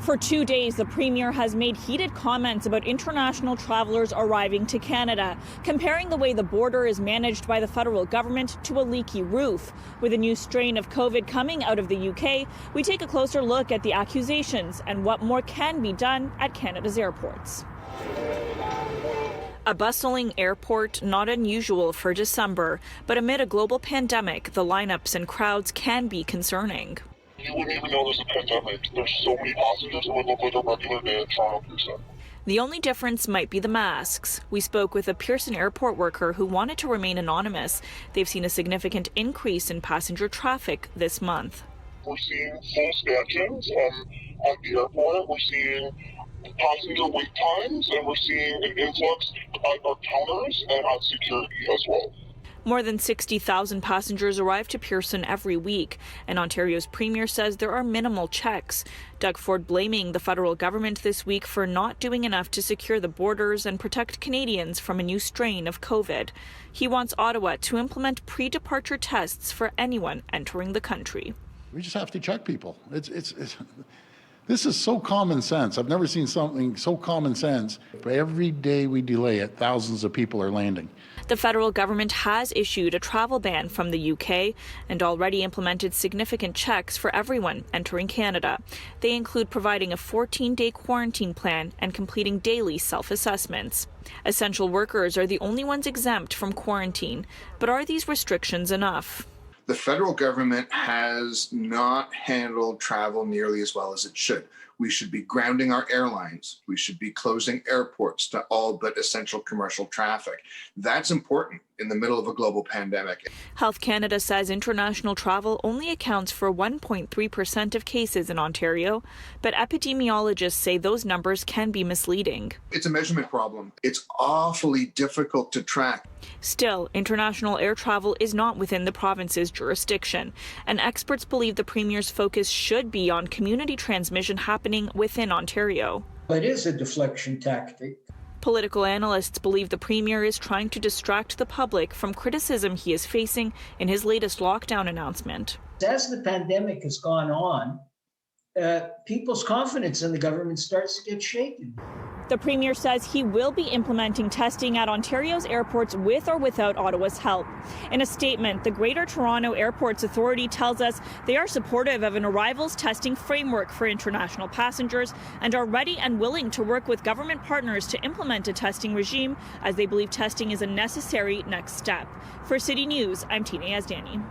For 2 days, the Premier has made heated comments about international travelers arriving to Canada, comparing the way the border is managed by the federal government to a leaky roof. With a new strain of COVID coming out of the UK, we take a closer look at the accusations and what more can be done at Canada's airports. A bustling airport, not unusual for December, but amid a global pandemic, the lineups and crowds can be concerning. You wouldn't even know there's a pandemic. There's so many passengers, it would look like a regular day at Toronto Pearson. The only difference might be the masks. We spoke with a Pearson airport worker who wanted to remain anonymous. They've seen a significant increase in passenger traffic this month. We're seeing full stanchions at the airport. We're seeing passenger wait times, and we're seeing an influx at our counters and at security as well. More than 60,000 passengers arrive to Pearson every week, and Ontario's Premier says there are minimal checks. Doug Ford blaming the federal government this week for not doing enough to secure the borders and protect Canadians from a new strain of COVID. He wants Ottawa to implement pre-departure tests for anyone entering the country. We just have to check people. This is so common sense. I've never seen something so common sense. But every day we delay it, thousands of people are landing. The federal government has issued a travel ban from the UK and already implemented significant checks for everyone entering Canada. They include providing a 14-day quarantine plan and completing daily self-assessments. Essential workers are the only ones exempt from quarantine. But are these restrictions enough? The federal government has not handled travel nearly as well as it should. We should be grounding our airlines. We should be closing airports to all but essential commercial traffic. That's important in the middle of a global pandemic. Health Canada says international travel only accounts for 1.3% of cases in Ontario, but epidemiologists say those numbers can be misleading. It's a measurement problem. It's awfully difficult to track. Still, international air travel is not within the province's jurisdiction, and experts believe the Premier's focus should be on community transmission happening within Ontario. It is a deflection tactic. Political analysts believe the Premier is trying to distract the public from criticism he is facing in his latest lockdown announcement. As the pandemic has gone on, people's confidence in the government starts to get shaken. The Premier says he will be implementing testing at Ontario's airports with or without Ottawa's help. In a statement, the Greater Toronto Airports Authority tells us they are supportive of an arrivals testing framework for international passengers and are ready and willing to work with government partners to implement a testing regime, as they believe testing is a necessary next step. For City News, I'm Tina Yazdani.